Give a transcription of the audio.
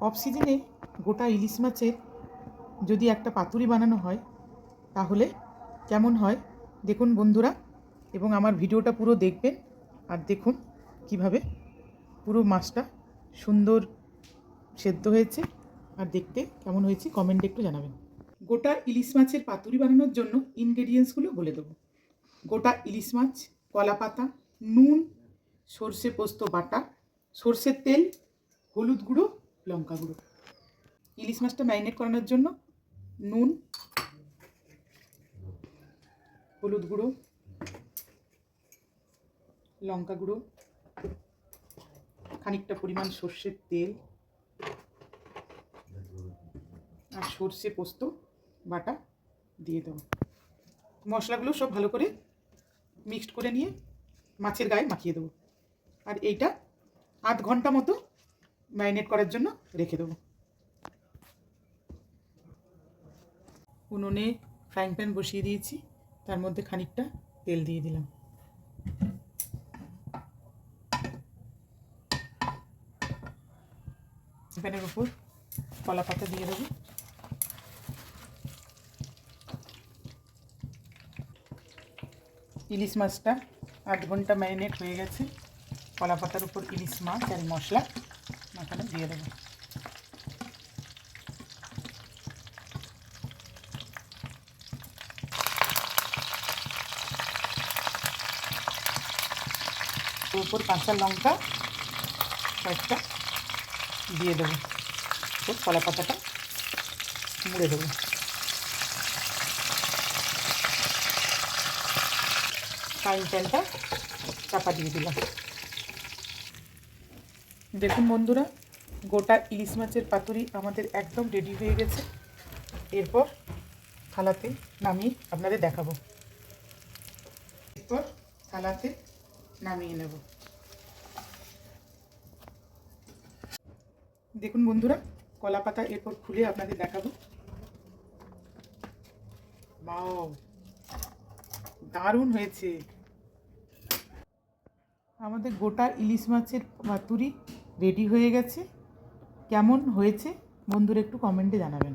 Of সিজনে গোটা ইলিশ মাছের যদি একটা পাতুরি বানানো হয় তাহলে কেমন হয় দেখুন বন্ধুরা, এবং আমার ভিডিওটা পুরো দেখবেন। আর দেখুন কিভাবে পুরো মাছটা সুন্দর সেদ্ধ হয়েছে আর দেখতে কেমন হয়েছে কমেন্টে একটু জানাবেন। গোটা ইলিশ মাছের পাতুরি বানানোর জন্য ইনগ্রেডিয়েন্টসগুলো বলে দেবো। গোটা ইলিশ মাছ, কলা পাতা, নুন, সর্ষে পোস্ত বাটা, সর্ষের তেল, হলুদ গুঁড়ো, লঙ্কা গুঁড়ো। ইলিশ মাছটা ম্যারিনেট করানোর জন্য নুন, হলুদ গুঁড়ো, লঙ্কা গুঁড়ো, খানিকটা পরিমাণ সর্ষের তেল আর সর্ষে পোস্ত বাটা দিয়ে দেবো। মশলাগুলো সব ভালো করে মিক্সড করে নিয়ে মাছের গায়ে মাখিয়ে দেবো। আর এইটা আধ ঘন্টা মতো ম্যারিনেট করার জন্য রেখে দেবো। উনুনে ফ্রাইং প্যান বসিয়ে দিয়েছি, তার মধ্যে খানিকটা তেল দিয়ে দিলাম। প্যানের উপর কলা পাতা দিয়ে দেবো। ইলিশ মাছটা আধ ঘন্টা ম্যারিনেট হয়ে গেছে। কলা পাতার উপর ইলিশ মাছ আর মশলা মাখানো দিয়ে দেবো। উপর কাঁচা লঙ্কা কয়েকটা দিয়ে দেবো। তো কলা পাতাটা মুড়ে দেবো। ফ্রাইং প্যানটা চাপা দিয়ে দিলাম। দেখুন বন্ধুরা, গোটা ইলিশ মাছের পাতুরি আমাদের একদম রেডি হয়ে গেছে। এরপর থালাতে নামিয়ে আপনাদের দেখাবো। এরপর থালাতে নামিয়ে নেব। দেখুন বন্ধুরা, কলা পাতা এরপর খুলে আপনাদের দেখাবো। ওয়াও, দারুণ হয়েছে। আমাদের গোটা ইলিশ মাছের পাতুরি রেডি হয়ে গেছে। কেমন হয়েছে বন্ধুরা একটু কমেন্টে জানাবেন।